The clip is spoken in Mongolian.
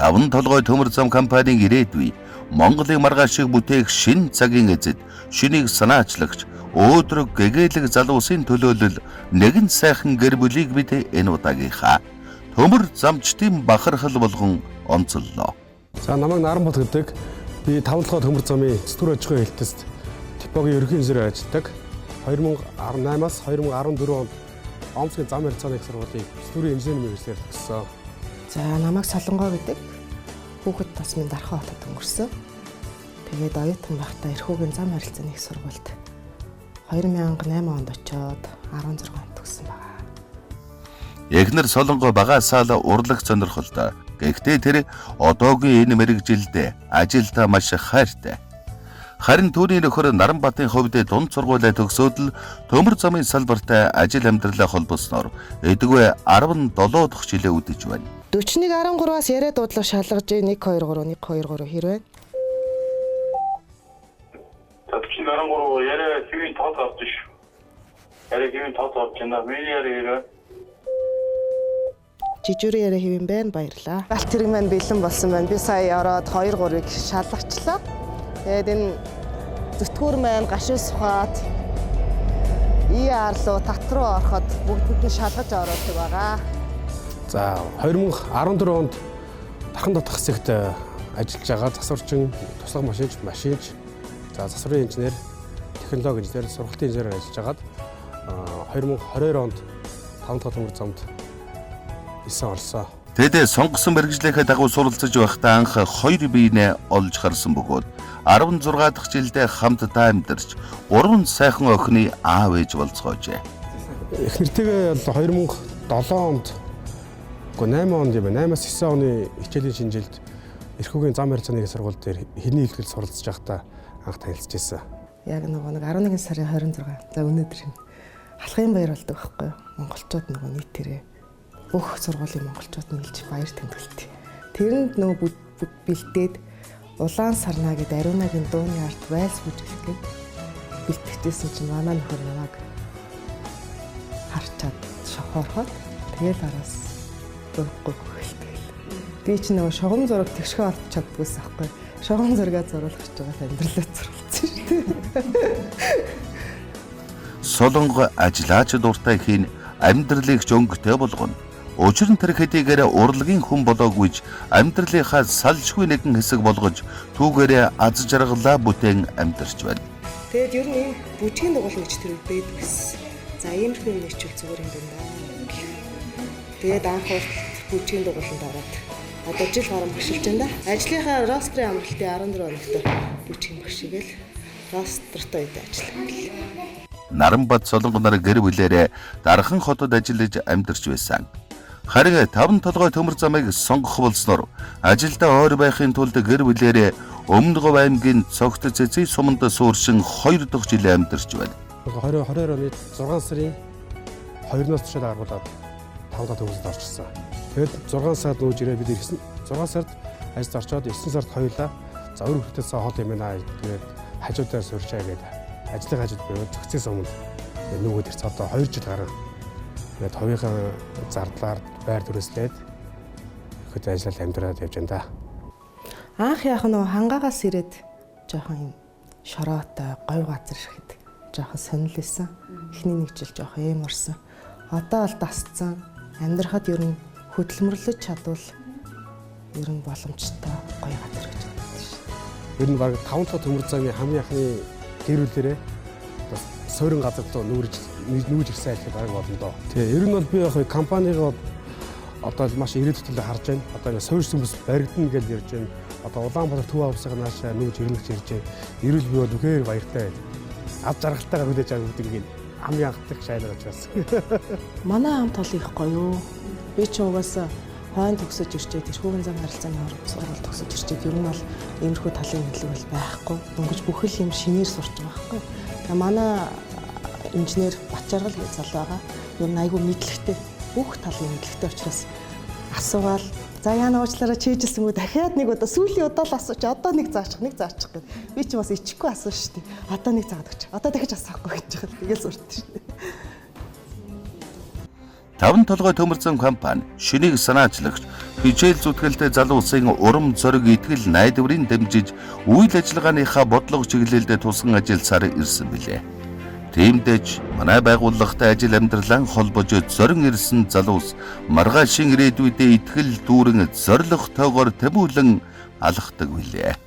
Таван толгой төмөр зам компанийн ирээдүй Монголын маргааш шиг бүтээх шин цагийн эзэд шинийг санаачлагч өөдрөг гэгээлэг залуусын төлөөлөл нэгэн сайхан гэр бүлийг бид энэ удаагийнхаа төмөр замчдын бахархал болгон онцоллоо. За намайг Наранбат гэдэг. Би 5 толгой төмөр замын цэцгүүр аж ахуйн хэлтэст Типогийн ерөнхий инженерээр ажилладаг. 2018-аас 2014 онд Омскийн зам харилцааны их сургуулийн цэцгүүрийн инженерийн мэргэжлээр төгссөн. За намайг Солонгоо гэдэг. Хүүхэд тасмын Дархан хотод өнгөрсөн. Тэгээд оюутан байхдаа Эрхүүгийн зам харилцааны их сургуульд 2008 онд очиод 16 он төгссөн байна. Эхнэр Солонгоо багасаал урлах сонирхолтой. Гэхдээ тэр одоогийн энэ мэргэжилд ажилдаа маш хайртай. Харин түүний нөхөр Наранбатын хувьд дунд сургуулаа төгсөөд л төмөр замын салбартай ажил амьдралаа холбосноор эдгвэ 17 дахь жилээ үдэж байна. 41-13-аас яриа дуудлага шалгаж 1 2 3 1 2 3 хэр вэ? 41-13 яриа хэвийн тод авдаг шүү. Яриа хэвийн тод авч байна. Миний яриа Жижүүрийн яриа хэвэн байна, баярлаа. Галт тэрэг маань бэлэн болсон байна. Би сая ороод 2 3-ыг шалгачлаа. Тэгээд энэ зүтгүүр маань гашуун сухаад ИАР-луу тат руу ороход бүгдэнд нь шалгаж ороодог байгаа. За 2014 онд Дархан дотох хэсэгт ажиллаж байгаа засварчин, туслах машинч, за засварын инженер, технологи инженер, сургалтын инженерээр ажиллаж хагаад 2022 онд 5 дахь төмөр замд 9 орсон. Тэд сонгосон мэргэжлийнхээ дагуу суралцж байхдаа анх 2 биенээ олж харсан бөгөөд 16 дахь жилдээ хамтдаа амьдарч 3 сайхан охины аав ээж болцоожээ. Их нэртэйгээ 2007 онд 8 онд юм байна. 8-аас 9 оны хичээлийн шинжилд Эрхүүгийн зам харилцааны сургууль дээр хэний хэлтгэл суралцж байхдаа анх танилцж байсан. Яг нэг 11 сарын 26. За өнөөдөр энэ алхын баяр болдог байхгүй юу? Монголчууд нийтээрээ бүх сургуулийн монголчууд нь илж баяр тэмдэглэв. Тэрэнд бэлдээд улаан сарна гэдэг Ариунагийн дууны арт вальс бүжиглэхэд бэлтгэжсэн чинь манай нөхөр намайг харчаад шохоорхоод тэгэл араас зурхгүй хөлтгөл. Би ч нөгөө шугам зураг тэгшгээ олж чаддгүйс аахгүй. Шугам зургаа зурулах гэж байгаа амьдралаа зурулсан шүү дээ. Солонго ажиллаач дуртай хийн амьдралыг ч өнгөтэй болгоно. Учир нь тэр хэдийгээр урлагийн хүн болоогүйч амьдралынхаа салшгүй нэгэн хэсэг болгож түүгээрээ аз жаргалаа бүтээн амьдарч байна. Тэгэд ер нь бүжгийн дугуйл гэж тэр үед байдаг гэсэн. За иймэрхүү юм нэчүүл зүгээр юм байна. Тэгээд анх бүжгийн дугуйланд ороод одоо жил гаруй багшилж байна да. Ажлынхаа рострын амралтын 14 оногт бүжгийн багшигээл ростртой үед ажиллав. Наранбат Солонго нар гэр бүлээрээ Дархан хотод ажиллаж амьдарч байсан. Харин 5 толгой төмөр замыг сонгох болсноор ажилдаа ойр байхын тулд гэр бүлээрээ Өмнөговь аймгийн Цогт Цэцгийн суманд сууршин 2 дахь жилээ амьдарч байна. 2022 оны 6 сарын 2-оос тушаал гаргуулад 5 дахь төмөрөнд орчихсон. Тэгээд 6 сард нүүж ирээ бид 6 сард ажилд орчоод 9 сард хоёулаа за өөр хүмүүсээс хол юм байна. Тэгээд хажуудаар суурчаа гэдэг ажлын хажууд буюу Цогцын суманд нөгөөд ирц одоо 2 жил гарсан. Тэгээд хувийнхаа зардлаар байр түрээслээд ихэд ажиллаад амьдраад явж байна да. Анх яах нь хангаагаас ирээд жоохон юм шороотой, говь газар ирэхэд жоохон сонирхол байсан. Эхний нэг жил жоохон эм орсон. Одоо бол дасцсан. Амьдрахад ер нь хөдөлмөрлөж чадвал ер нь боломжтой гоё газар гэж боддог шүү. Ер нь баг 5 дахь төмөр замын хамгийн анхны гэрүүлээрээ суурин газар руу нүүж ирсэн айлхад баг болно доо. Тэгээ ер нь бол би яг компанигоо одоо маш ирээдүйд харж байна. Одоо ингэ суурь сүмс баригдана гэж ярьж байна. Одоо Улаанбаатар төв авсаг наашаа нүүж ирнэ гэж ярьж байна. Эрүүл бий бол үхээр баяртай байна. Ав жаргалтайгаар хүлээж авах гэдэг ингэ хамгийн анхдах шайлгаж байсан. Манай хамт олон их гоё юу. Би ч угаасаа хойно төгсөж ирчээд Эрхүүгийн зам харилцааны сургууль төгсөж ирчээд ер нь бол иймэрхүү талын мэдлэг бол байхгүй. Дөнгөж бүхэл юм шинээр сурч байгаа байхгүй. Манай инженер Батчаргал гэж залуу байгаа. Ер нь айгүй мэдлэгтэй. Бүх талын мэдлэгтэй учраас асуугаал за яана уучлаарай чийжилсэн үү дахиад нэг удаа сүүлийн удаа л асууч одоо нэг заачих гэд. Би ч бас ичхгүй асууж штий. Одоо нэг заадаг ч. Одоо дахиж асуухгүй гэж байгаа. Тэгэл сурт штий. 5 толгой төмөр зам компани шинийг санаачлагч хичээл зүтгэлтэй залуусын урам зориг итгэл найдварыг дэмжиж үйл ажиллагааныхаа бодлого чиглэлдээ тусган ажилласаар ирсэн билээ. Тиймдээч манай байгууллагатай ажил амьдралаа холбож зорин ирсэн залуус маргаашийн ирээдүйдээ итгэл дүүрэн зоригтойгоор тэмүүлэн алхдаг билээ.